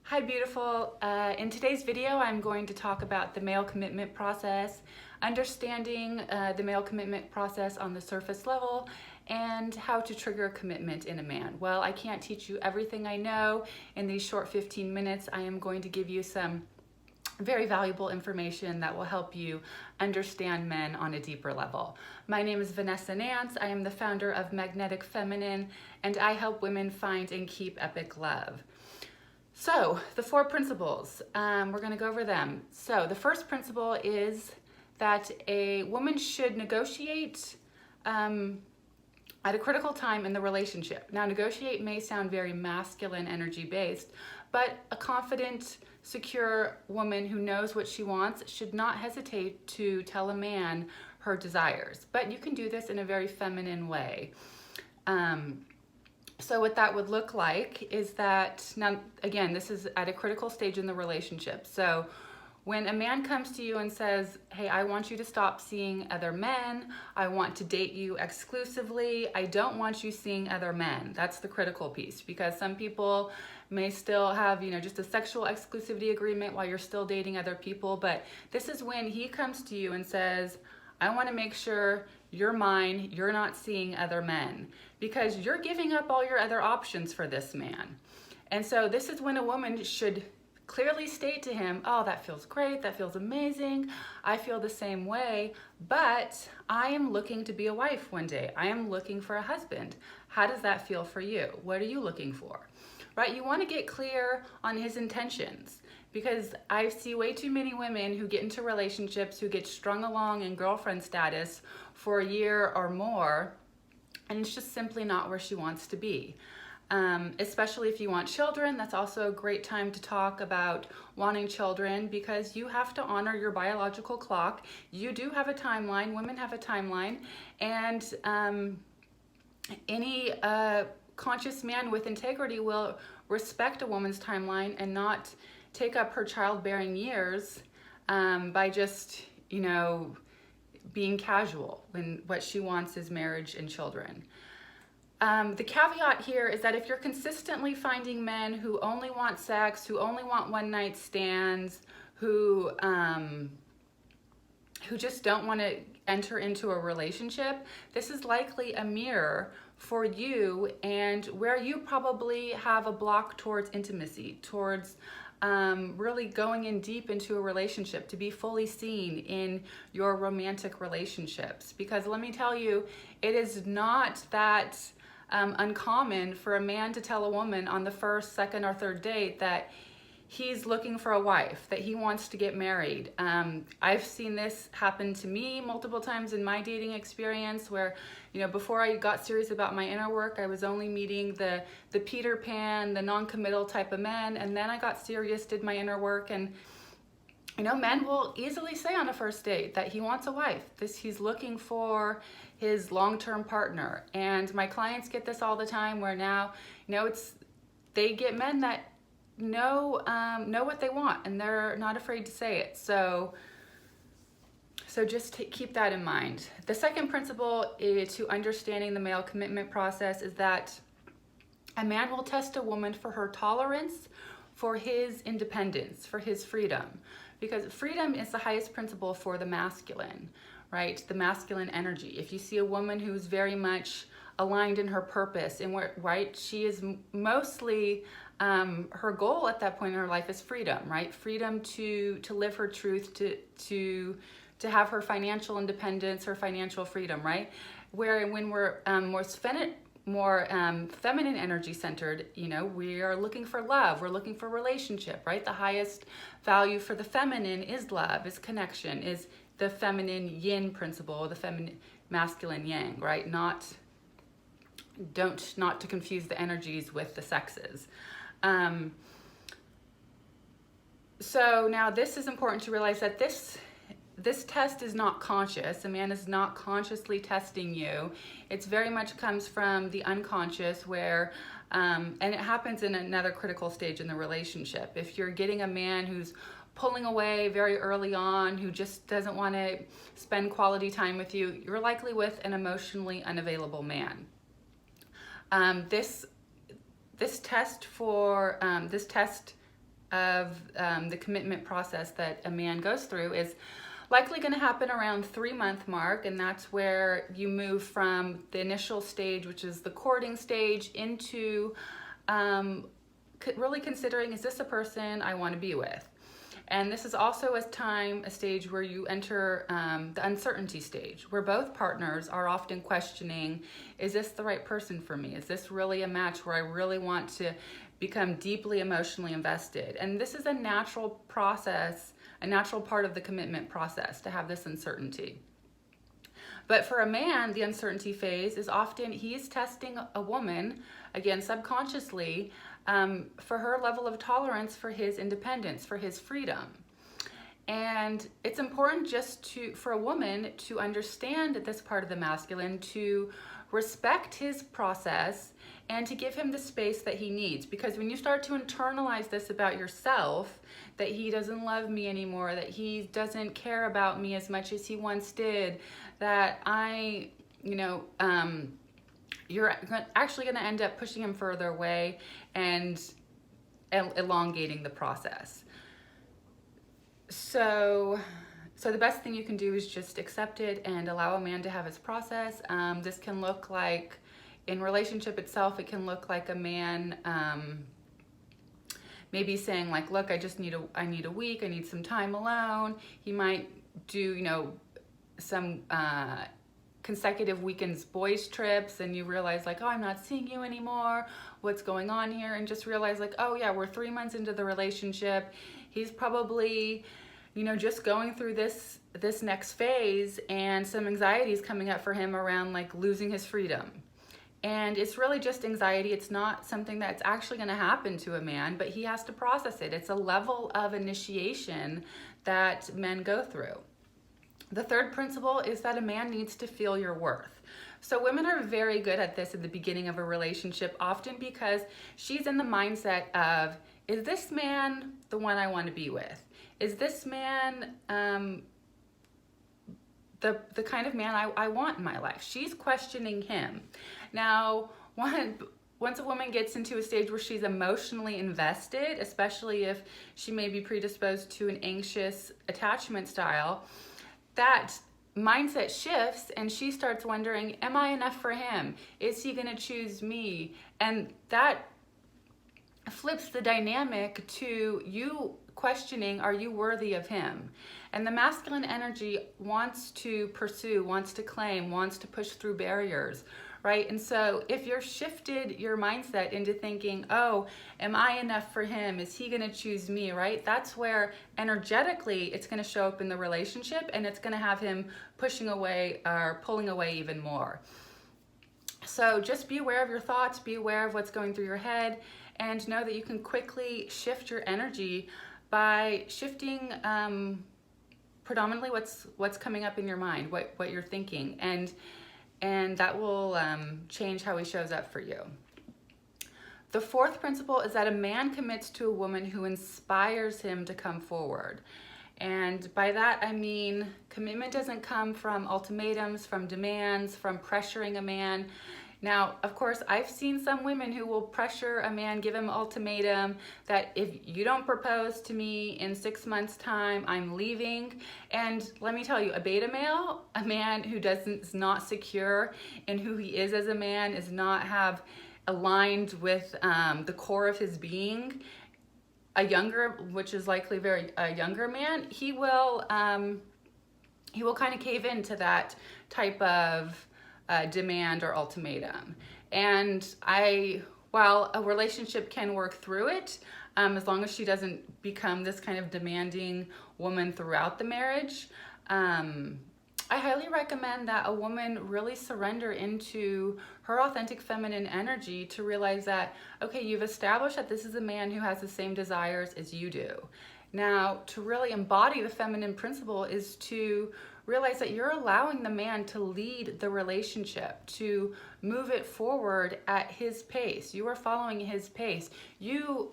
Hi beautiful. In today's video I'm going to talk about the male commitment process, understanding the male commitment process on the surface level, and how to trigger a commitment in a man. Well, I can't teach you everything I know in these short 15 minutes. I am going to give you some very valuable information that will help you understand men on a deeper level. My name is Vanessa Nance. I am the founder of Magnetic Feminine, and I help women find and keep epic love. So the 4 principles, we're going to go over them. So the first principle is that a woman should negotiate at a critical time in the relationship. Now, negotiate may sound very masculine energy based, but a confident, secure woman who knows what she wants should not hesitate to tell a man her desires. But you can do this in a very feminine way. So what that would look like is that, now again, this is at a critical stage in the relationship. So when a man comes to you and says, hey, I want you to stop seeing other men, I want to date you exclusively, I don't want you seeing other men. That's the critical piece, because some people may still have, just a sexual exclusivity agreement while you're still dating other people. But this is when he comes to you and says, I want to make sure you're mine, you're not seeing other men, because you're giving up all your other options for this man. And so this is when a woman should clearly state to him, oh, that feels great, that feels amazing, I feel the same way, but I am looking to be a wife one day. I am looking for a husband. How does that feel for you? What are you looking for? Right? You want to get clear on his intentions, because I see way too many women who get into relationships, who get strung along in girlfriend status for a year or more, and it's just simply not where she wants to be. Especially if you want children, that's also a great time to talk about wanting children, because you have to honor your biological clock. You do have a timeline, women have a timeline, and any conscious man with integrity will respect a woman's timeline and not take up her childbearing years by just, being casual when what she wants is marriage and children. The caveat here is that if you're consistently finding men who only want sex, who only want one-night stands, who just don't want to enter into a relationship, this is likely a mirror for you, and where you probably have a block towards intimacy, towards really going in deep into a relationship, to be fully seen in your romantic relationships. Because let me tell you, it is not that uncommon for a man to tell a woman on the first, second, or third date that he's looking for a wife, that he wants to get married. I've seen this happen to me multiple times in my dating experience, where, before I got serious about my inner work, I was only meeting the Peter Pan, the non-committal type of men, and then I got serious, did my inner work, and men will easily say on a first date that he wants a wife. He's looking for his long-term partner. And my clients get this all the time, where now, they get men that know what they want, and they're not afraid to say it. So just keep that in mind. The second principle to understanding the male commitment process is that a man will test a woman for her tolerance, for his independence, for his freedom, because freedom is the highest principle for the masculine, right? The masculine energy. If you see a woman who's very much aligned in her purpose, and right, she is mostly her goal at that point in her life is freedom, right? Freedom to live her truth, to have her financial independence, her financial freedom, right? Where when we're more feminine energy centered, we are looking for love, we're looking for relationship, right? The highest value for the feminine is love, is connection, is the feminine yin principle, the feminine masculine yang, right? Not to confuse the energies with the sexes. So now this is important to realize, that this test is not conscious. A man is not consciously testing you. It's very much comes from the unconscious, where, and it happens in another critical stage in the relationship. If you're getting a man who's pulling away very early on, who just doesn't want to spend quality time with you, you're likely with an emotionally unavailable man. This test the commitment process that a man goes through is likely going to happen around 3 month mark, and that's where you move from the initial stage, which is the courting stage, into really considering, is this a person I want to be with? And this is also a stage where you enter the uncertainty stage, where both partners are often questioning, is this the right person for me? Is this really a match where I really want to become deeply emotionally invested? And this is a natural process, a natural part of the commitment process, to have this uncertainty. But for a man, the uncertainty phase is often he's testing a woman, again, subconsciously, for her level of tolerance for his independence, for his freedom. And it's important for a woman to understand this part of the masculine, to respect his process and to give him the space that he needs. Because when you start to internalize this about yourself, that he doesn't love me anymore, that he doesn't care about me as much as he once did, that you're actually going to end up pushing him further away and elongating the process. So the best thing you can do is just accept it and allow a man to have his process. This can look like, in relationship itself, it can look like a man maybe saying like, look, I need a week, I need some time alone. He might do, some consecutive weekends boys trips, and you realize like, oh, I'm not seeing you anymore. What's going on here? And just realize like, oh yeah, we're 3 months into the relationship. He's probably, just going through this next phase, and some anxiety is coming up for him around like losing his freedom. And it's really just anxiety. It's not something that's actually going to happen to a man, but he has to process it. It's a level of initiation that men go through. The third principle is that a man needs to feel your worth. So women are very good at this at the beginning of a relationship, often because she's in the mindset of, is this man the one I want to be with? Is this man the kind of man I want in my life? She's questioning him. Now, once a woman gets into a stage where she's emotionally invested, especially if she may be predisposed to an anxious attachment style, that mindset shifts and she starts wondering, am I enough for him? Is he going to choose me? And that flips the dynamic to you questioning, are you worthy of him? And the masculine energy wants to pursue, wants to claim, wants to push through barriers, right? And so if you're shifted your mindset into thinking, oh, am I enough for him? Is he going to choose me, right? That's where energetically it's going to show up in the relationship, and it's going to have him pushing away or pulling away even more. So just be aware of your thoughts, be aware of what's going through your head, and know that you can quickly shift your energy by shifting predominantly what's coming up in your mind, what you're thinking, and that will change how he shows up for you. The fourth principle is that a man commits to a woman who inspires him to come forward. And by that I mean commitment doesn't come from ultimatums, from demands, from pressuring a man. Now, of course, I've seen some women who will pressure a man, give him an ultimatum that if you don't propose to me in 6 months' time, I'm leaving. And let me tell you, a beta male, a man who is not secure in who he is as a man, is not have aligned with the core of his being, a younger, which is likely a younger man, he will kind of cave into that type of demand or ultimatum. And while a relationship can work through it, as long as she doesn't become this kind of demanding woman throughout the marriage, I highly recommend that a woman really surrender into her authentic feminine energy to realize that, okay, you've established that this is a man who has the same desires as you do. Now, to really embody the feminine principle is to realize that you're allowing the man to lead the relationship, to move it forward at his pace. You are following his pace. You,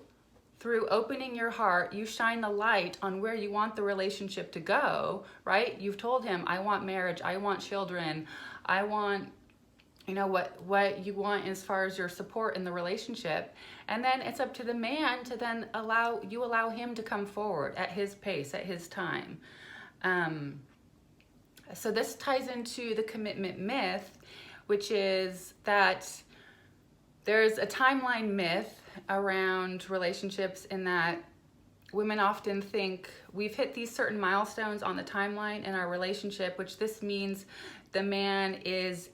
through opening your heart, you shine the light on where you want the relationship to go, right? You've told him, I want marriage, I want children, I want you know, what you want as far as your support in the relationship. And then it's up to the man to then allow him to come forward at his pace, at his time. So this ties into the commitment myth, which is that there's a timeline myth around relationships, in that women often think we've hit these certain milestones on the timeline in our relationship, which this means the man is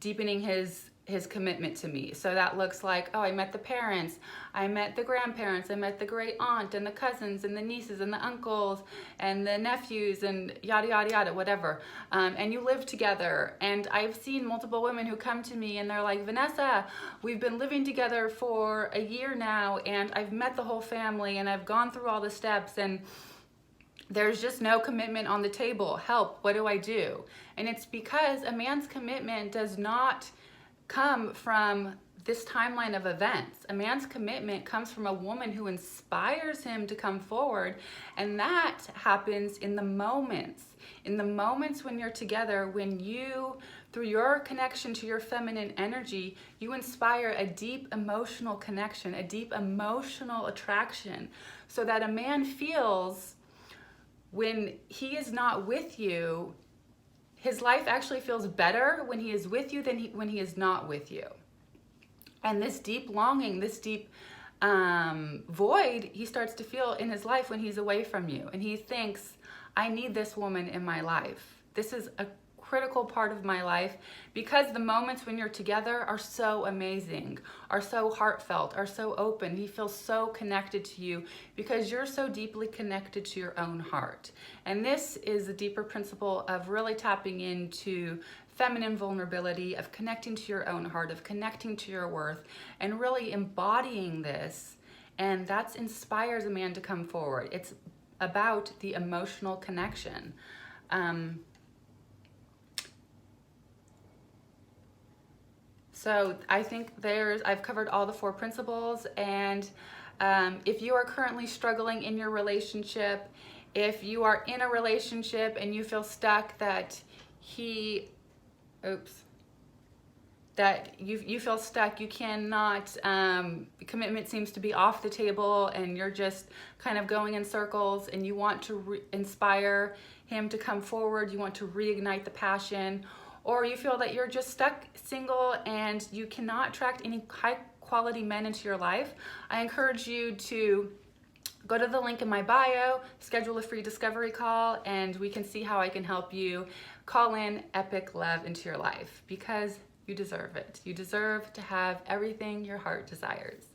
deepening his commitment to me. So that looks like, oh, I met the parents, I met the grandparents, I met the great aunt and the cousins and the nieces and the uncles and the nephews and yada, yada, yada, whatever. And you live together. And I've seen multiple women who come to me and they're like, Vanessa, we've been living together for a year now and I've met the whole family and I've gone through all the steps and there's just no commitment on the table. Help, what do I do? And it's because a man's commitment does not come from this timeline of events. A man's commitment comes from a woman who inspires him to come forward, and that happens in the moments. In the moments when you're together, when you, through your connection to your feminine energy, you inspire a deep emotional connection, a deep emotional attraction, so that a man feels when he is not with you, his life actually feels better when he is with you than when he is not with you. And this deep longing, this deep void he starts to feel in his life when he's away from you. And he thinks, I need this woman in my life. This is a critical part of my life, because the moments when you're together are so amazing, are so heartfelt, are so open. He feels so connected to you because you're so deeply connected to your own heart. And this is the deeper principle of really tapping into feminine vulnerability, of connecting to your own heart, of connecting to your worth, and really embodying this. And that inspires a man to come forward. It's about the emotional connection. So I think I've covered all the 4 principles, and if you are currently struggling in your relationship, if you are in a relationship and you feel stuck, that you feel stuck, you cannot, commitment seems to be off the table and you're just kind of going in circles, and you want to inspire him to come forward, you want to reignite the passion, or you feel that you're just stuck single and you cannot attract any high quality men into your life, I encourage you to go to the link in my bio, schedule a free discovery call, and we can see how I can help you call in epic love into your life, because you deserve it. You deserve to have everything your heart desires.